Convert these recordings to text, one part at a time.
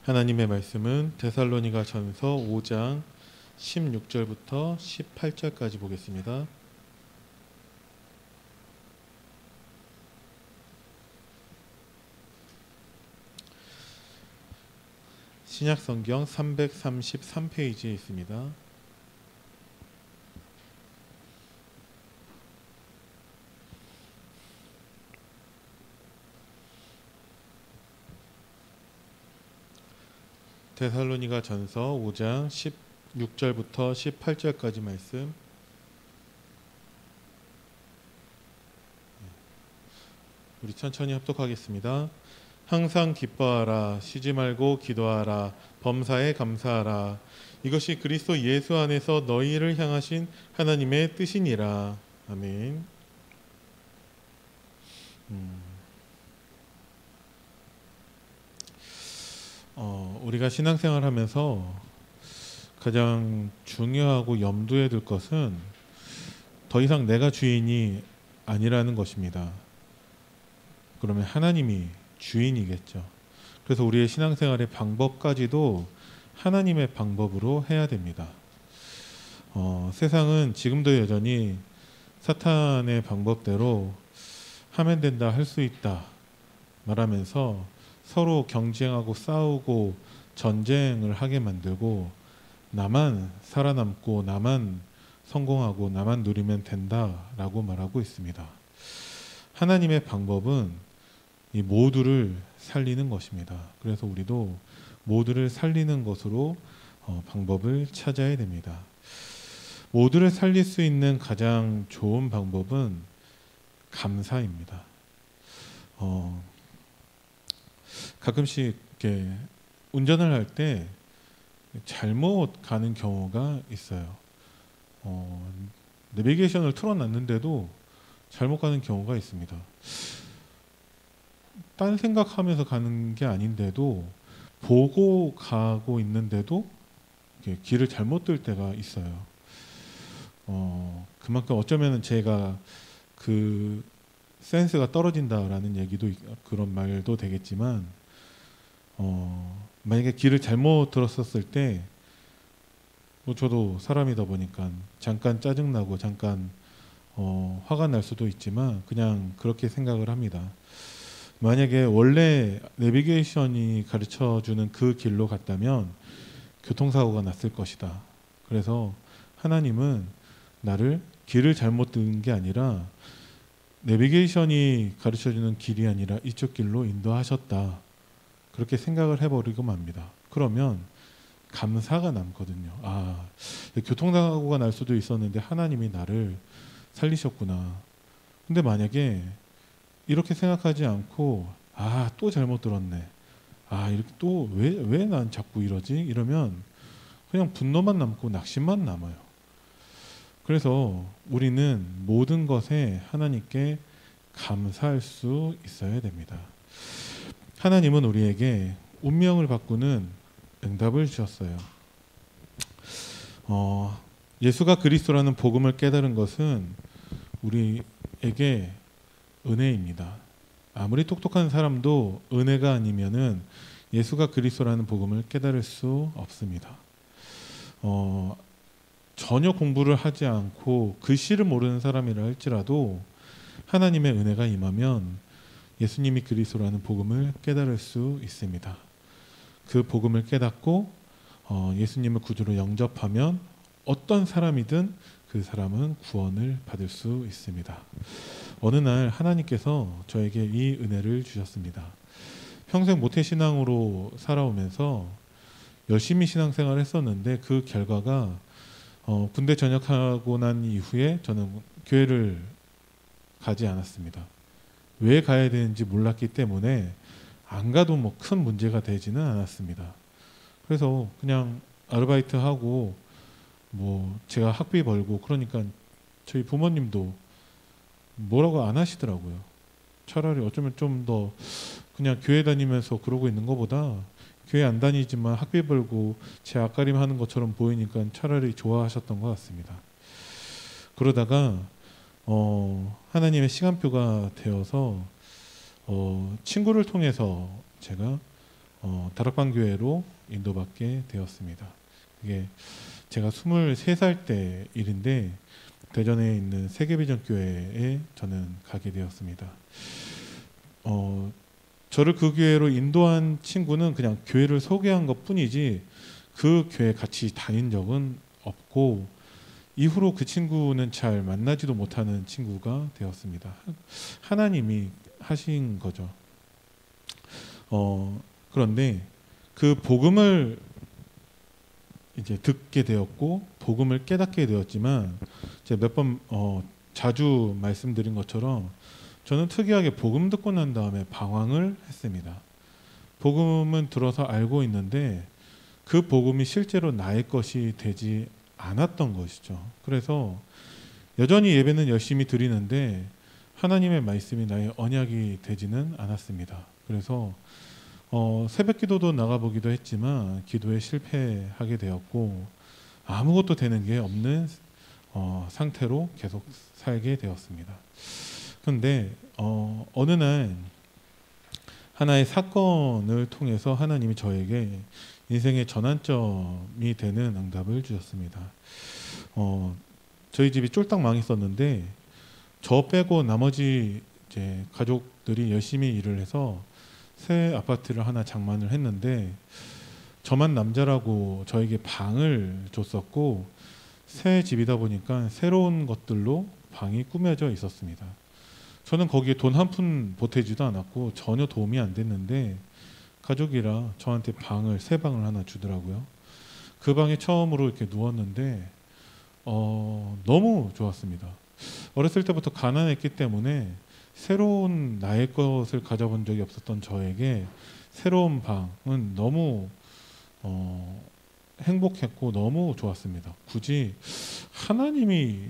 하나님의 말씀은 데살로니가 전서 5장 16절부터 18절까지 보겠습니다. 신약성경 333페이지에 있습니다. 데살로니가 전서 5장 16절부터 18절까지 말씀. 우리 천천히 합독하겠습니다. 항상 기뻐하라, 쉬지 말고 기도하라, 범사에 감사하라. 이것이 그리스도 예수 안에서 너희를 향하신 하나님의 뜻이니라. 아멘. 우리가 신앙생활하면서 가장 중요하고 염두에 둘 것은 더 이상 내가 주인이 아니라는 것입니다. 그러면 하나님이 주인이겠죠. 그래서 우리의 신앙생활의 방법까지도 하나님의 방법으로 해야 됩니다. 세상은 지금도 여전히 사탄의 방법대로 하면 된다, 할 수 있다 말하면서 서로 경쟁하고 싸우고 전쟁을 하게 만들고 나만 살아남고 나만 성공하고 나만 누리면 된다라고 말하고 있습니다. 하나님의 방법은 이 모두를 살리는 것입니다. 그래서 우리도 모두를 살리는 것으로 방법을 찾아야 됩니다. 모두를 살릴 수 있는 가장 좋은 방법은 감사입니다. 가끔씩 이렇게 운전을 할 때 잘못 가는 경우가 있어요. 내비게이션을 틀어놨는데도 잘못 가는 경우가 있습니다. 딴 생각하면서 가는 게 아닌데도 보고 가고 있는데도 길을 잘못 들 때가 있어요. 그만큼 어쩌면 제가 그 센스가 떨어진다라는 얘기도 그런 말도 되겠지만 만약에 길을 잘못 들었었을 때 저도 사람이다 보니까 잠깐 짜증나고 잠깐 화가 날 수도 있지만 그냥 그렇게 생각을 합니다. 만약에 원래 내비게이션이 가르쳐주는 그 길로 갔다면 교통사고가 났을 것이다. 그래서 하나님은 나를 길을 잘못 든 게 아니라 내비게이션이 가르쳐주는 길이 아니라 이쪽 길로 인도하셨다. 그렇게 생각을 해버리고 맙니다. 그러면 감사가 남거든요. 교통사고가 날 수도 있었는데 하나님이 나를 살리셨구나. 근데 만약에 이렇게 생각하지 않고 또 잘못 들었네. 이렇게 또 왜 난 자꾸 이러지? 이러면 그냥 분노만 남고 낙심만 남아요. 그래서 우리는 모든 것에 하나님께 감사할 수 있어야 됩니다. 하나님은 우리에게 운명을 바꾸는 응답을 주셨어요. 예수가 그리스도라는 복음을 깨달은 것은 우리에게 은혜입니다. 아무리 똑똑한 사람도 은혜가 아니면은 예수가 그리스도라는 복음을 깨달을 수 없습니다. 전혀 공부를 하지 않고 글씨를 모르는 사람이라 할지라도 하나님의 은혜가 임하면 예수님이 그리스도라는 복음을 깨달을 수 있습니다. 그 복음을 깨닫고 예수님을 구주로 영접하면 어떤 사람이든 그 사람은 구원을 받을 수 있습니다. 어느 날 하나님께서 저에게 이 은혜를 주셨습니다. 평생 모태신앙으로 살아오면서 열심히 신앙생활을 했었는데 그 결과가 군대 전역하고 난 이후에 저는 교회를 가지 않았습니다. 왜 가야 되는지 몰랐기 때문에 안 가도 큰 문제가 되지는 않았습니다. 그래서 그냥 아르바이트하고 제가 학비 벌고 그러니까 저희 부모님도 뭐라고 안 하시더라고요. 차라리 어쩌면 좀 더 그냥 교회 다니면서 그러고 있는 것보다 교회 안 다니지만 학비 벌고 제 앞가림 하는 것처럼 보이니까 차라리 좋아하셨던 것 같습니다. 그러다가 하나님의 시간표가 되어서 친구를 통해서 제가 다락방 교회로 인도받게 되었습니다. 이게 제가 23살 때 일인데 대전에 있는 세계비전 교회에 저는 가게 되었습니다. 저를 그 교회로 인도한 친구는 그냥 교회를 소개한 것뿐이지 그 교회 같이 다닌 적은 없고 이후로 그 친구는 잘 만나지도 못하는 친구가 되었습니다. 하나님이 하신 거죠. 그런데 그 복음을 이제 듣게 되었고 복음을 깨닫게 되었지만 제가 몇 번 자주 말씀드린 것처럼 저는 특이하게 복음 듣고 난 다음에 방황을 했습니다. 복음은 들어서 알고 있는데 그 복음이 실제로 나의 것이 되지 않았던 것이죠. 그래서 여전히 예배는 열심히 드리는데 하나님의 말씀이 나의 언약이 되지는 않았습니다. 그래서 새벽 기도도 나가보기도 했지만 기도에 실패하게 되었고 아무것도 되는 게 없는 상태로 계속 살게 되었습니다. 그런데 어느 날 하나의 사건을 통해서 하나님이 저에게 인생의 전환점이 되는 응답을 주셨습니다. 저희 집이 쫄딱 망했었는데 저 빼고 나머지 이제 가족들이 열심히 일을 해서 새 아파트를 하나 장만을 했는데 저만 남자라고 저에게 방을 줬었고 새 집이다 보니까 새로운 것들로 방이 꾸며져 있었습니다. 저는 거기에 돈 한 푼 보태지도 않았고 전혀 도움이 안 됐는데 가족이라 저한테 새 방을 하나 주더라고요. 그 방에 처음으로 이렇게 누웠는데 너무 좋았습니다. 어렸을 때부터 가난했기 때문에 새로운 나의 것을 가져본 적이 없었던 저에게 새로운 방은 너무 행복했고 너무 좋았습니다. 굳이 하나님이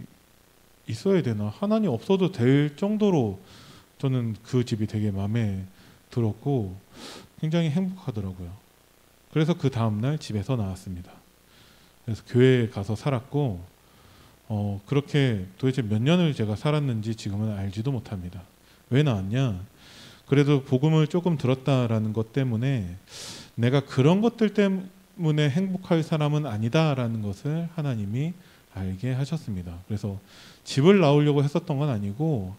있어야 되나? 하나님 없어도 될 정도로 저는 그 집이 되게 마음에 들었고 굉장히 행복하더라고요. 그래서 그 다음날 집에서 나왔습니다. 그래서 교회에 가서 살았고 그렇게 도대체 몇 년을 제가 살았는지 지금은 알지도 못합니다. 왜 나왔냐? 그래도 복음을 조금 들었다라는 것 때문에 내가 그런 것들 때문에 행복할 사람은 아니다라는 것을 하나님이 알게 하셨습니다. 그래서 집을 나오려고 했었던 건 아니고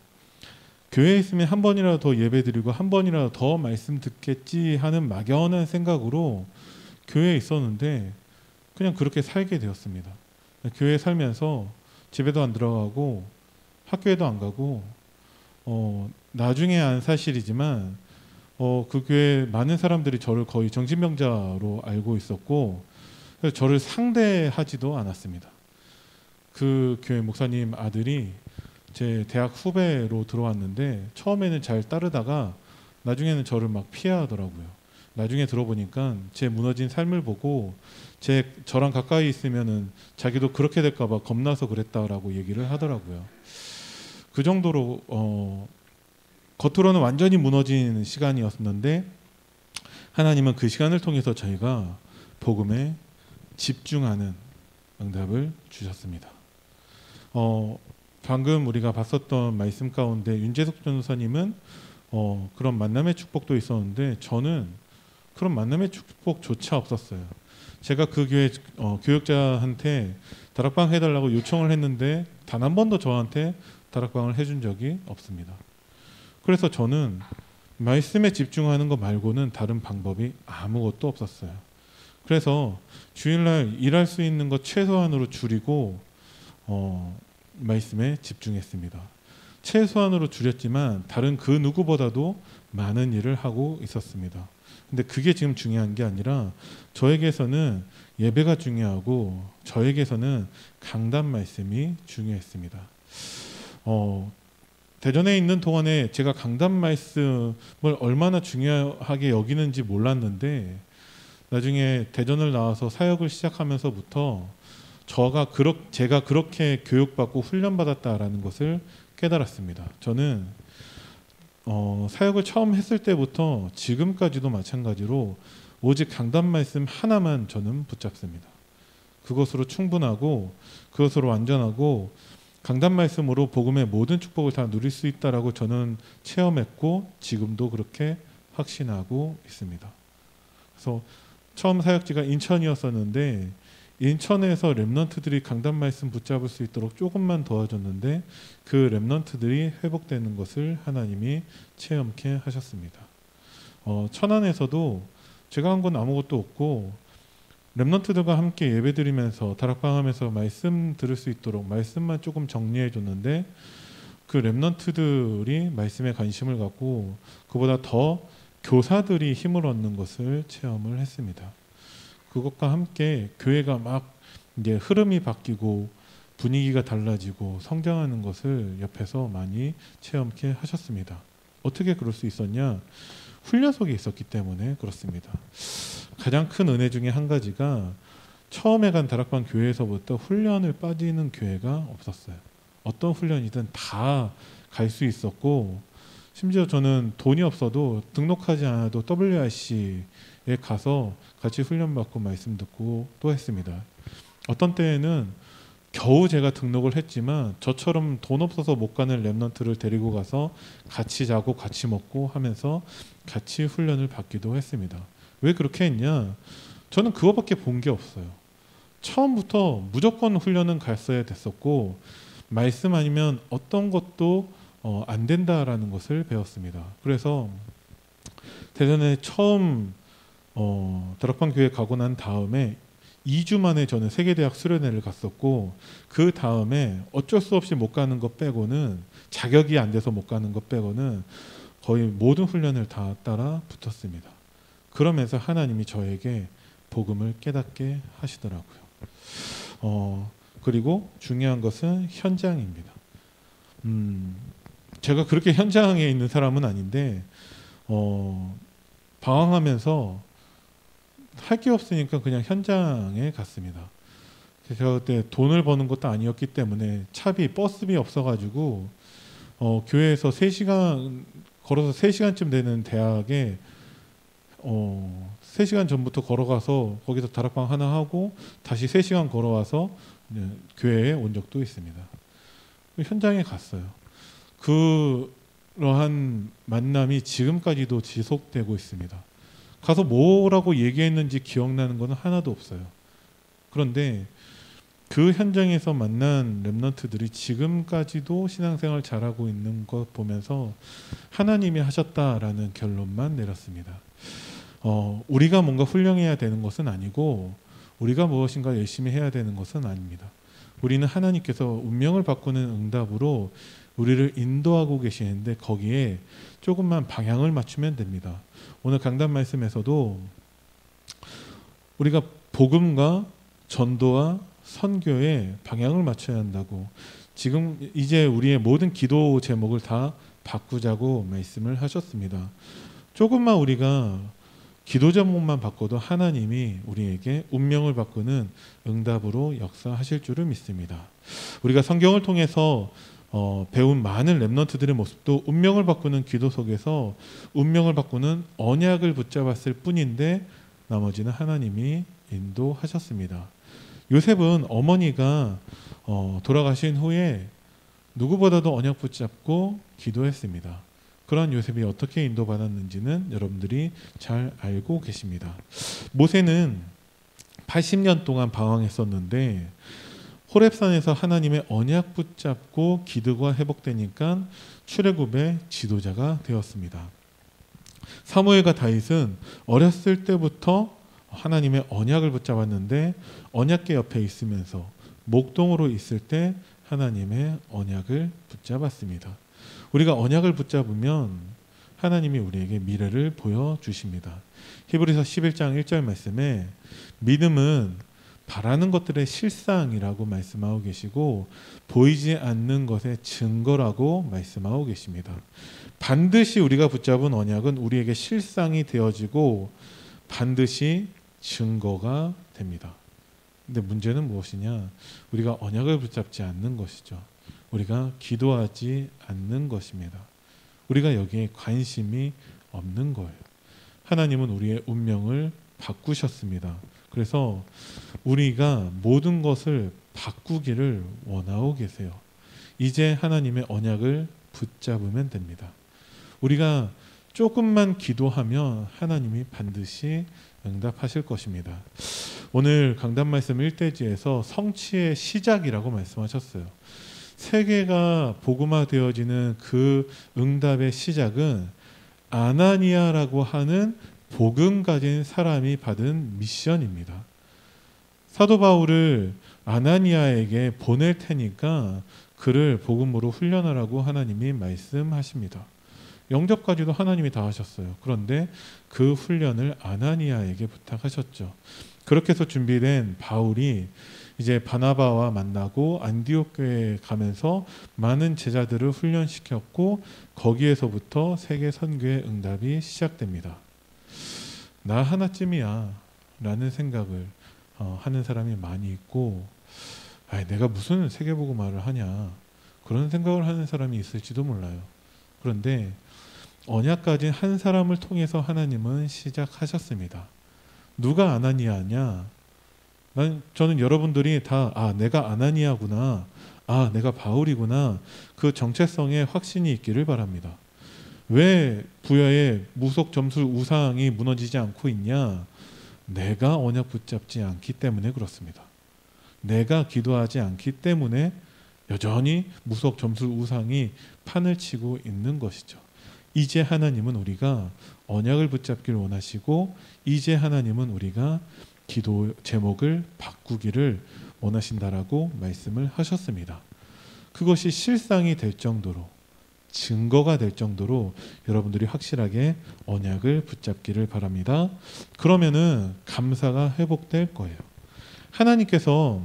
교회에 있으면 한 번이라도 더 예배드리고 한 번이라도 더 말씀 듣겠지 하는 막연한 생각으로 교회에 있었는데 그냥 그렇게 살게 되었습니다. 교회에 살면서 집에도 안 들어가고 학교에도 안 가고 나중에 안 사실이지만 그 교회 많은 사람들이 저를 거의 정신병자로 알고 있었고 그래서 저를 상대하지도 않았습니다. 그 교회 목사님 아들이 제 대학 후배로 들어왔는데 처음에는 잘 따르다가 나중에는 저를 막 피하더라고요. 나중에 들어보니까 제 무너진 삶을 보고 저랑 가까이 있으면은 자기도 그렇게 될까 봐 겁나서 그랬다라고 얘기를 하더라고요. 그 정도로 겉으로는 완전히 무너진 시간이었는데 하나님은 그 시간을 통해서 저희가 복음에 집중하는 응답을 주셨습니다. 방금 우리가 봤었던 말씀 가운데 윤재석 전도사님은 그런 만남의 축복도 있었는데 저는 그런 만남의 축복조차 없었어요. 제가 그 교회 교역자한테 다락방 해달라고 요청을 했는데 단 한 번도 저한테 다락방을 해준 적이 없습니다. 그래서 저는 말씀에 집중하는 것 말고는 다른 방법이 아무것도 없었어요. 그래서 주일날 일할 수 있는 것 최소한으로 줄이고 말씀에 집중했습니다. 최소한으로 줄였지만 다른 그 누구보다도 많은 일을 하고 있었습니다. 근데 그게 지금 중요한 게 아니라 저에게서는 예배가 중요하고 저에게서는 강단 말씀이 중요했습니다. 대전에 있는 동안에 제가 강단 말씀을 얼마나 중요하게 여기는지 몰랐는데 나중에 대전을 나와서 사역을 시작하면서부터 제가 그렇게 교육받고 훈련받았다라는 것을 깨달았습니다. 저는 사역을 처음 했을 때부터 지금까지도 마찬가지로 오직 강단 말씀 하나만 저는 붙잡습니다. 그것으로 충분하고 그것으로 완전하고 강단 말씀으로 복음의 모든 축복을 다 누릴 수 있다라고 저는 체험했고 지금도 그렇게 확신하고 있습니다. 그래서 처음 사역지가 인천이었었는데 인천에서 렘넌트들이 강단 말씀 붙잡을 수 있도록 조금만 도와줬는데 그 렘넌트들이 회복되는 것을 하나님이 체험케 하셨습니다. 천안에서도 제가 한 건 아무것도 없고 렘넌트들과 함께 예배드리면서 다락방하면서 말씀 들을 수 있도록 말씀만 조금 정리해 줬는데 그 렘넌트들이 말씀에 관심을 갖고 그보다 더 교사들이 힘을 얻는 것을 체험을 했습니다. 그것과 함께 교회가 막 이제 흐름이 바뀌고 분위기가 달라지고 성장하는 것을 옆에서 많이 체험케 하셨습니다. 어떻게 그럴 수 있었냐? 훈련 속에 있었기 때문에 그렇습니다. 가장 큰 은혜 중에 한 가지가 처음에 간 다락방 교회에서부터 훈련을 빠지는 교회가 없었어요. 어떤 훈련이든 다 갈 수 있었고 심지어 저는 돈이 없어도 등록하지 않아도 WRC에 가서 같이 훈련받고 말씀 듣고 또 했습니다. 어떤 때에는 겨우 제가 등록을 했지만 저처럼 돈 없어서 못 가는 렘넌트를 데리고 가서 같이 자고 같이 먹고 하면서 같이 훈련을 받기도 했습니다. 왜 그렇게 했냐? 저는 그거밖에 본 게 없어요. 처음부터 무조건 훈련은 갔어야 됐었고 말씀 아니면 어떤 것도 안 된다라는 것을 배웠습니다. 그래서 대전에 처음 다락방 교회 가고 난 다음에 2주 만에 저는 세계대학 수련회를 갔었고 그 다음에 어쩔 수 없이 못 가는 것 빼고는 자격이 안 돼서 못 가는 것 빼고는 거의 모든 훈련을 다 따라 붙었습니다. 그러면서 하나님이 저에게 복음을 깨닫게 하시더라고요. 그리고 중요한 것은 현장입니다. 제가 그렇게 현장에 있는 사람은 아닌데 방황하면서 할 게 없으니까 그냥 현장에 갔습니다. 제가 그때 돈을 버는 것도 아니었기 때문에 차비, 버스비 없어가지고 교회에서 3시간 걸어서 3시간쯤 되는 대학에 3시간 전부터 걸어가서 거기서 다락방 하나 하고 다시 3시간 걸어와서 교회에 온 적도 있습니다. 현장에 갔어요. 그러한 만남이 지금까지도 지속되고 있습니다. 가서 뭐라고 얘기했는지 기억나는 것은 하나도 없어요. 그런데 그 현장에서 만난 렘넌트들이 지금까지도 신앙생활 잘하고 있는 것 보면서 하나님이 하셨다라는 결론만 내렸습니다. 우리가 뭔가 훌륭해야 되는 것은 아니고 우리가 무엇인가 열심히 해야 되는 것은 아닙니다. 우리는 하나님께서 운명을 바꾸는 응답으로 우리를 인도하고 계시는데 거기에 조금만 방향을 맞추면 됩니다. 오늘 강단 말씀에서도 우리가 복음과 전도와 선교에 방향을 맞춰야 한다고 지금 이제 우리의 모든 기도 제목을 다 바꾸자고 말씀을 하셨습니다. 조금만 우리가 기도 제목만 바꿔도 하나님이 우리에게 운명을 바꾸는 응답으로 역사하실 줄을 믿습니다. 우리가 성경을 통해서 배운 많은 렘넌트들의 모습도 운명을 바꾸는 기도 속에서 운명을 바꾸는 언약을 붙잡았을 뿐인데 나머지는 하나님이 인도하셨습니다. 요셉은 어머니가 돌아가신 후에 누구보다도 언약 붙잡고 기도했습니다. 그런 요셉이 어떻게 인도받았는지는 여러분들이 잘 알고 계십니다. 모세는 80년 동안 방황했었는데 호렙산에서 하나님의 언약 붙잡고 기도가 회복되니까 출애굽의 지도자가 되었습니다. 사무엘과 다윗은 어렸을 때부터 하나님의 언약을 붙잡았는데 언약궤 옆에 있으면서 목동으로 있을 때 하나님의 언약을 붙잡았습니다. 우리가 언약을 붙잡으면 하나님이 우리에게 미래를 보여주십니다. 히브리서 11장 1절 말씀에 믿음은 바라는 것들의 실상이라고 말씀하고 계시고 보이지 않는 것의 증거라고 말씀하고 계십니다. 반드시 우리가 붙잡은 언약은 우리에게 실상이 되어지고 반드시 증거가 됩니다. 근데 문제는 무엇이냐? 우리가 언약을 붙잡지 않는 것이죠. 우리가 기도하지 않는 것입니다. 우리가 여기에 관심이 없는 거예요. 하나님은 우리의 운명을 바꾸셨습니다. 그래서 우리가 모든 것을 바꾸기를 원하고 계세요. 이제 하나님의 언약을 붙잡으면 됩니다. 우리가 조금만 기도하면 하나님이 반드시 응답하실 것입니다. 오늘 강단 말씀 1대지에서 성취의 시작이라고 말씀하셨어요. 세계가 복음화되어지는 그 응답의 시작은 아나니아라고 하는 복음 가진 사람이 받은 미션입니다. 사도 바울을 아나니아에게 보낼 테니까 그를 복음으로 훈련하라고 하나님이 말씀하십니다. 영접까지도 하나님이 다 하셨어요. 그런데 그 훈련을 아나니아에게 부탁하셨죠. 그렇게 해서 준비된 바울이 이제 바나바와 만나고 안디옥 교회에 가면서 많은 제자들을 훈련시켰고 거기에서부터 세계 선교의 응답이 시작됩니다. 나 하나쯤이야 라는 생각을 하는 사람이 많이 있고, 내가 무슨 세계복음화를 하냐 그런 생각을 하는 사람이 있을지도 몰라요. 그런데 언약 가진 한 사람을 통해서 하나님은 시작하셨습니다. 누가 아나니아냐? 저는 여러분들이 다 내가 아나니아구나, 내가 바울이구나, 그 정체성에 확신이 있기를 바랍니다. 왜 부여의 무속 점술 우상이 무너지지 않고 있냐? 내가 언약 붙잡지 않기 때문에 그렇습니다. 내가 기도하지 않기 때문에 여전히 무속 점술 우상이 판을 치고 있는 것이죠. 이제 하나님은 우리가 언약을 붙잡기를 원하시고, 이제 하나님은 우리가 기도 제목을 바꾸기를 원하신다라고 말씀을 하셨습니다. 그것이 실상이 될 정도로, 증거가 될 정도로 여러분들이 확실하게 언약을 붙잡기를 바랍니다. 그러면은 감사가 회복될 거예요. 하나님께서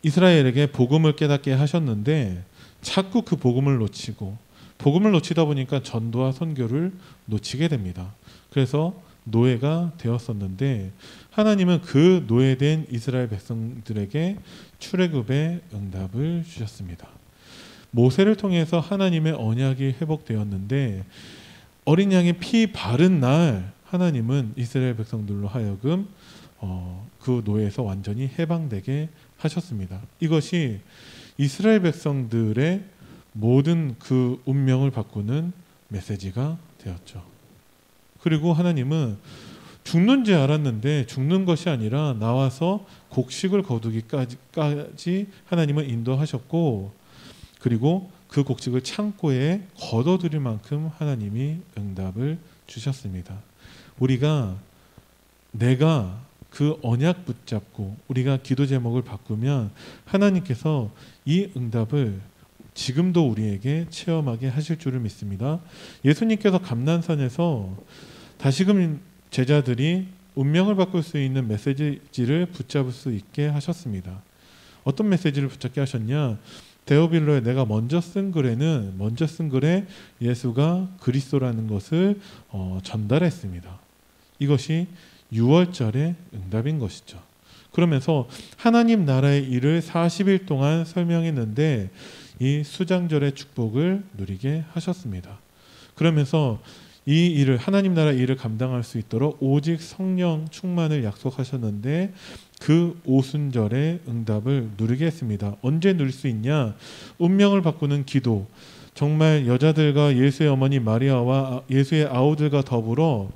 이스라엘에게 복음을 깨닫게 하셨는데 자꾸 그 복음을 놓치고, 복음을 놓치다 보니까 전도와 선교를 놓치게 됩니다. 그래서 노예가 되었었는데 하나님은 그 노예된 이스라엘 백성들에게 출애굽의 응답을 주셨습니다. 모세를 통해서 하나님의 언약이 회복되었는데 어린 양의 피 바른 날 하나님은 이스라엘 백성들로 하여금 그 노예에서 완전히 해방되게 하셨습니다. 이것이 이스라엘 백성들의 모든 그 운명을 바꾸는 메시지가 되었죠. 그리고 하나님은 죽는 줄 알았는데 죽는 것이 아니라 나와서 곡식을 거두기까지 하나님은 인도하셨고, 그리고 그 곡식을 창고에 걷어들일 만큼 하나님이 응답을 주셨습니다. 내가 그 언약 붙잡고 우리가 기도 제목을 바꾸면 하나님께서 이 응답을 지금도 우리에게 체험하게 하실 줄을 믿습니다. 예수님께서 감난산에서 다시금 제자들이 운명을 바꿀 수 있는 메시지를 붙잡을 수 있게 하셨습니다. 어떤 메시지를 붙잡게 하셨냐? 데오빌로에 내가 먼저 쓴 글에 예수가 그리스도라는 것을 전달했습니다. 이것이 6월절의 응답인 것이죠. 그러면서 하나님 나라의 일을 40일 동안 설명했는데 이 수장절의 축복을 누리게 하셨습니다. 그러면서 이 일을, 하나님 나라 일을 감당할 수 있도록 오직 성령 충만을 약속하셨는데 그 오순절의 응답을 누리게 했습니다. 언제 누릴 수 있냐? 운명을 바꾸는 기도. 정말 여자들과 예수의 어머니 마리아와 예수의 아우들과 더불어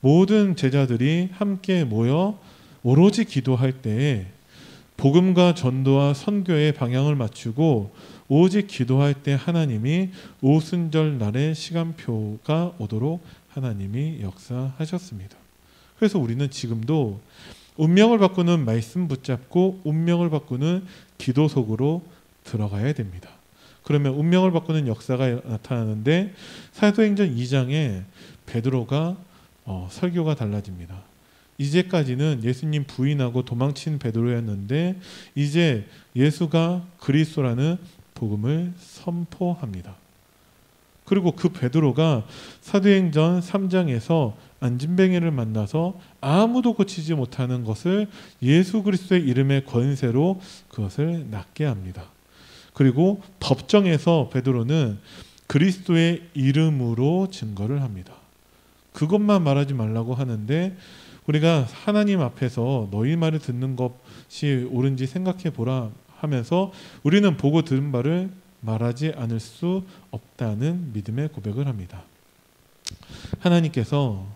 모든 제자들이 함께 모여 오로지 기도할 때에 복음과 전도와 선교의 방향을 맞추고 오직 기도할 때 하나님이 오순절 날의 시간표가 오도록 하나님이 역사하셨습니다. 그래서 우리는 지금도 운명을 바꾸는 말씀 붙잡고 운명을 바꾸는 기도 속으로 들어가야 됩니다. 그러면 운명을 바꾸는 역사가 나타나는데 사도행전 2장에 베드로가 설교가 달라집니다. 이제까지는 예수님 부인하고 도망친 베드로였는데 이제 예수가 그리스도라는 복음을 선포합니다. 그리고 그 베드로가 사도행전 3장에서 안진뱅이를 만나서 아무도 고치지 못하는 것을 예수 그리스도의 이름의 권세로 그것을 낫게 합니다. 그리고 법정에서 베드로는 그리스도의 이름으로 증거를 합니다. 그것만 말하지 말라고 하는데 우리가 하나님 앞에서 너희 말을 듣는 것이 옳은지 생각해 보라 하면서 우리는 보고 들은 바를 말하지 않을 수 없다는 믿음의 고백을 합니다. 하나님께서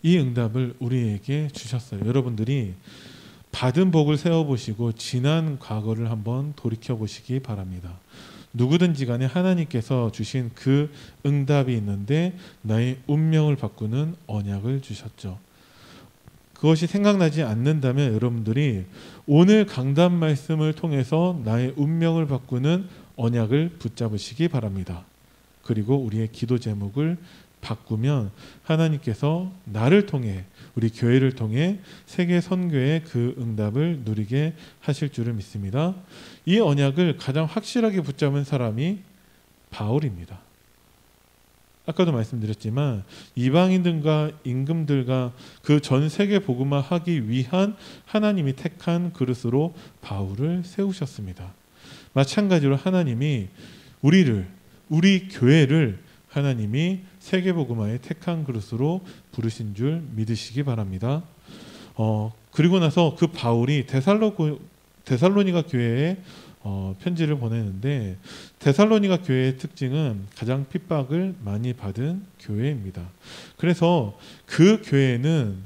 이 응답을 우리에게 주셨어요. 여러분들이 받은 복을 세워보시고 지난 과거를 한번 돌이켜보시기 바랍니다. 누구든지 간에 하나님께서 주신 그 응답이 있는데 나의 운명을 바꾸는 언약을 주셨죠. 그것이 생각나지 않는다면 여러분들이 오늘 강단 말씀을 통해서 나의 운명을 바꾸는 언약을 붙잡으시기 바랍니다. 그리고 우리의 기도 제목을 바꾸면 하나님께서 나를 통해, 우리 교회를 통해 세계 선교의 그 응답을 누리게 하실 줄을 믿습니다. 이 언약을 가장 확실하게 붙잡은 사람이 바울입니다. 아까도 말씀드렸지만 이방인들과 임금들과 그 전 세계 복음화 하기 위한 하나님이 택한 그릇으로 바울을 세우셨습니다. 마찬가지로 하나님이 우리 교회를 하나님이 세계 복음화의 택한 그릇으로 부르신 줄 믿으시기 바랍니다. 그리고 나서 그 바울이 데살로니가 교회에 편지를 보내는데 데살로니가 교회의 특징은 가장 핍박을 많이 받은 교회입니다. 그래서 그 교회는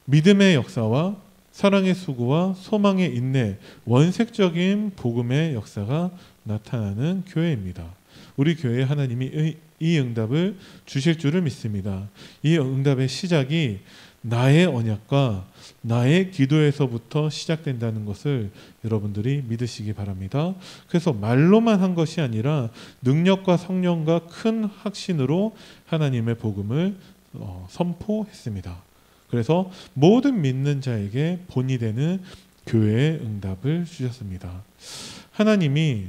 믿음의 역사와 사랑의 수고와 소망의 인내, 원색적인 복음의 역사가 나타나는 교회입니다. 우리 교회에 하나님이 이 응답을 주실 줄을 믿습니다. 이 응답의 시작이 나의 언약과 나의 기도에서부터 시작된다는 것을 여러분들이 믿으시기 바랍니다. 그래서 말로만 한 것이 아니라 능력과 성령과 큰 확신으로 하나님의 복음을 선포했습니다. 그래서 모든 믿는 자에게 본이 되는 교회의 응답을 주셨습니다. 하나님이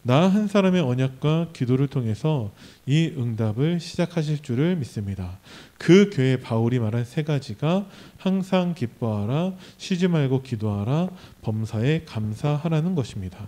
나 한 사람의 언약과 기도를 통해서 이 응답을 시작하실 줄을 믿습니다. 그 교회 바울이 말한 세 가지가 항상 기뻐하라, 쉬지 말고 기도하라, 범사에 감사하라는 것입니다.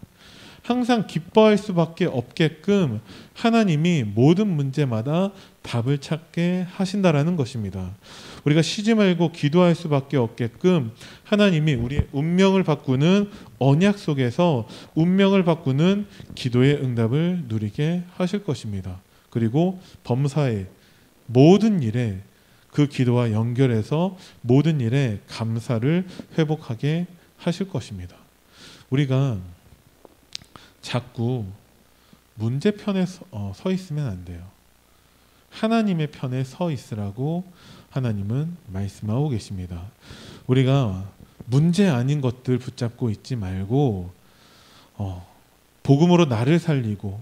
항상 기뻐할 수밖에 없게끔 하나님이 모든 문제마다 답을 찾게 하신다라는 것입니다. 우리가 쉬지 말고 기도할 수밖에 없게끔 하나님이 우리의 운명을 바꾸는 언약 속에서 운명을 바꾸는 기도의 응답을 누리게 하실 것입니다. 그리고 범사에 모든 일에 그 기도와 연결해서 모든 일에 감사를 회복하게 하실 것입니다. 우리가 자꾸 문제 편에 서 있으면 안 돼요. 하나님의 편에 서 있으라고 하나님은 말씀하고 계십니다. 우리가 문제 아닌 것들 붙잡고 있지 말고 복음으로 나를 살리고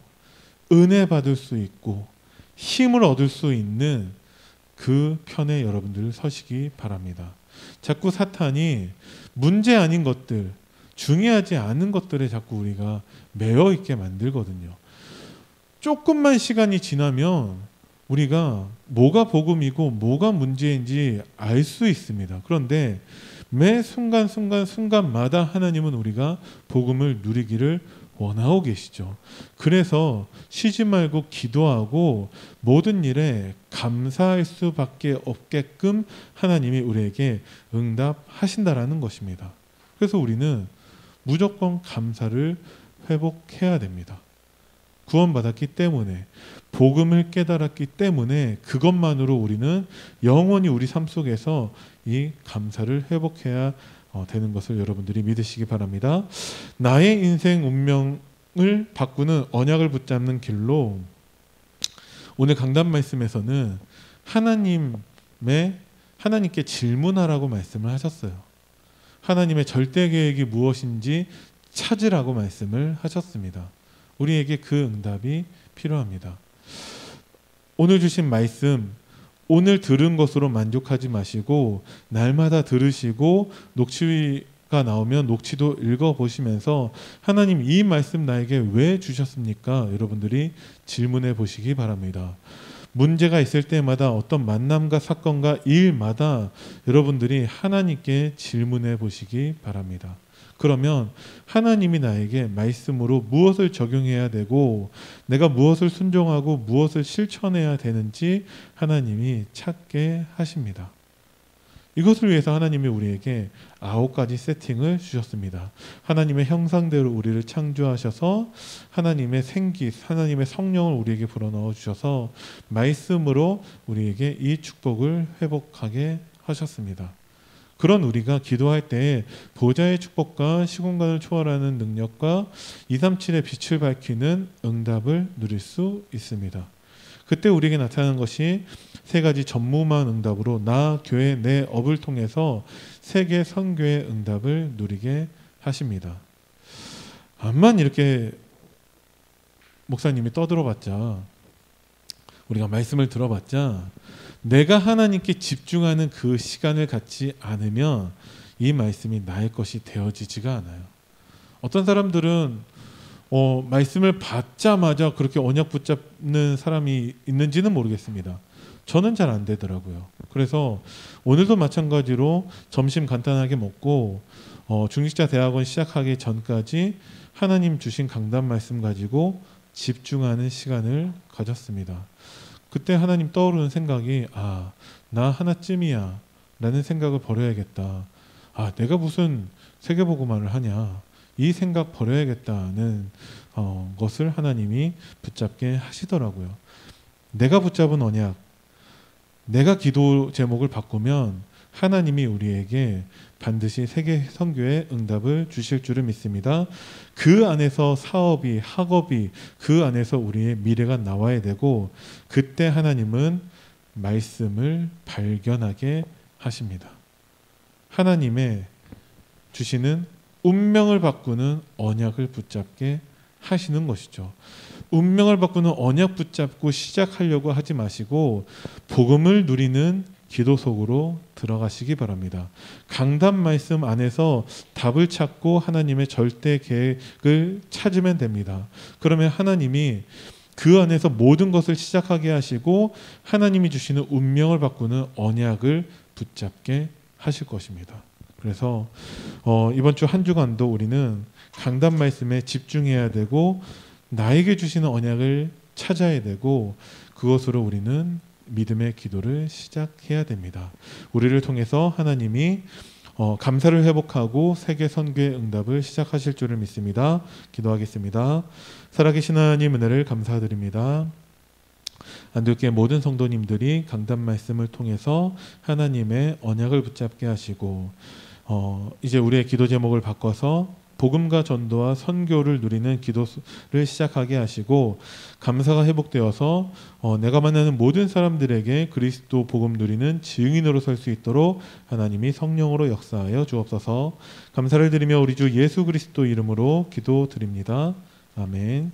은혜 받을 수 있고 힘을 얻을 수 있는 그 편에 여러분들 서시기 바랍니다. 자꾸 사탄이 문제 아닌 것들, 중요하지 않은 것들에 자꾸 우리가 매여 있게 만들거든요. 조금만 시간이 지나면 우리가 뭐가 복음이고 뭐가 문제인지 알 수 있습니다. 그런데 매 순간마다 하나님은 우리가 복음을 누리기를 원하고 계시죠. 그래서 쉬지 말고 기도하고 모든 일에 감사할 수밖에 없게끔 하나님이 우리에게 응답하신다라는 것입니다. 그래서 우리는 무조건 감사를 회복해야 됩니다. 구원받았기 때문에, 복음을 깨달았기 때문에 그것만으로 우리는 영원히 우리 삶 속에서 이 감사를 회복해야 되는 것을 여러분들이 믿으시기 바랍니다. 나의 인생 운명을 바꾸는 언약을 붙잡는 길로 오늘 강단 말씀에서는 하나님께 질문하라고 말씀을 하셨어요. 하나님의 절대 계획이 무엇인지 찾으라고 말씀을 하셨습니다. 우리에게 그 응답이 필요합니다. 오늘 주신 말씀, 오늘 들은 것으로 만족하지 마시고 날마다 들으시고 녹취가 나오면 녹취도 읽어보시면서 하나님 이 말씀 나에게 왜 주셨습니까? 여러분들이 질문해 보시기 바랍니다. 문제가 있을 때마다 어떤 만남과 사건과 일마다 여러분들이 하나님께 질문해 보시기 바랍니다. 그러면 하나님이 나에게 말씀으로 무엇을 적용해야 되고 내가 무엇을 순종하고 무엇을 실천해야 되는지 하나님이 찾게 하십니다. 이것을 위해서 하나님이 우리에게 9가지 세팅을 주셨습니다. 하나님의 형상대로 우리를 창조하셔서 하나님의 생기, 하나님의 성령을 우리에게 불어넣어 주셔서 말씀으로 우리에게 이 축복을 회복하게 하셨습니다. 그런 우리가 기도할 때 보좌의 축복과 시공간을 초월하는 능력과 237의 빛을 밝히는 응답을 누릴 수 있습니다. 그때 우리에게 나타나는 것이 3가지 전무후무한 응답으로 나, 교회, 내 업을 통해서 세계 선교의 응답을 누리게 하십니다. 암만 이렇게 목사님이 떠들어봤자, 우리가 말씀을 들어봤자 내가 하나님께 집중하는 그 시간을 갖지 않으면 이 말씀이 나의 것이 되어지지가 않아요. 어떤 사람들은 말씀을 받자마자 그렇게 언약 붙잡는 사람이 있는지는 모르겠습니다. 저는 잘 안 되더라고요. 그래서 오늘도 마찬가지로 점심 간단하게 먹고 중직자 대학원 시작하기 전까지 하나님 주신 강단 말씀 가지고 집중하는 시간을 가졌습니다. 그때 하나님 떠오르는 생각이 나 하나쯤이야 라는 생각을 버려야겠다. 내가 무슨 세계복음화를 하냐. 이 생각 버려야겠다는 것을 하나님이 붙잡게 하시더라고요. 내가 붙잡은 언약, 내가 기도 제목을 바꾸면 하나님이 우리에게 반드시 세계 선교의 응답을 주실 줄을 믿습니다. 그 안에서 사업이, 학업이, 그 안에서 우리의 미래가 나와야 되고 그때 하나님은 말씀을 발견하게 하십니다. 하나님의 주시는 운명을 바꾸는 언약을 붙잡게 하시는 것이죠. 운명을 바꾸는 언약 붙잡고 시작하려고 하지 마시고 복음을 누리는 기도 속으로 들어가시기 바랍니다. 강단 말씀 안에서 답을 찾고 하나님의 절대 계획을 찾으면 됩니다. 그러면 하나님이 그 안에서 모든 것을 시작하게 하시고 하나님이 주시는 운명을 바꾸는 언약을 붙잡게 하실 것입니다. 그래서 이번 주 한 주간도 우리는 강단 말씀에 집중해야 되고 나에게 주시는 언약을 찾아야 되고 그것으로 우리는 믿음의 기도를 시작해야 됩니다. 우리를 통해서 하나님이 감사를 회복하고 세계 선교의 응답을 시작하실 줄을 믿습니다. 기도하겠습니다. 살아계신 하나님 은혜를 감사드립니다. 안동교회 모든 성도님들이 강단 말씀을 통해서 하나님의 언약을 붙잡게 하시고 이제 우리의 기도 제목을 바꿔서 복음과 전도와 선교를 누리는 기도를 시작하게 하시고 감사가 회복되어서 내가 만나는 모든 사람들에게 그리스도 복음 누리는 증인으로 설 수 있도록 하나님이 성령으로 역사하여 주옵소서. 감사를 드리며 우리 주 예수 그리스도 이름으로 기도드립니다. 아멘.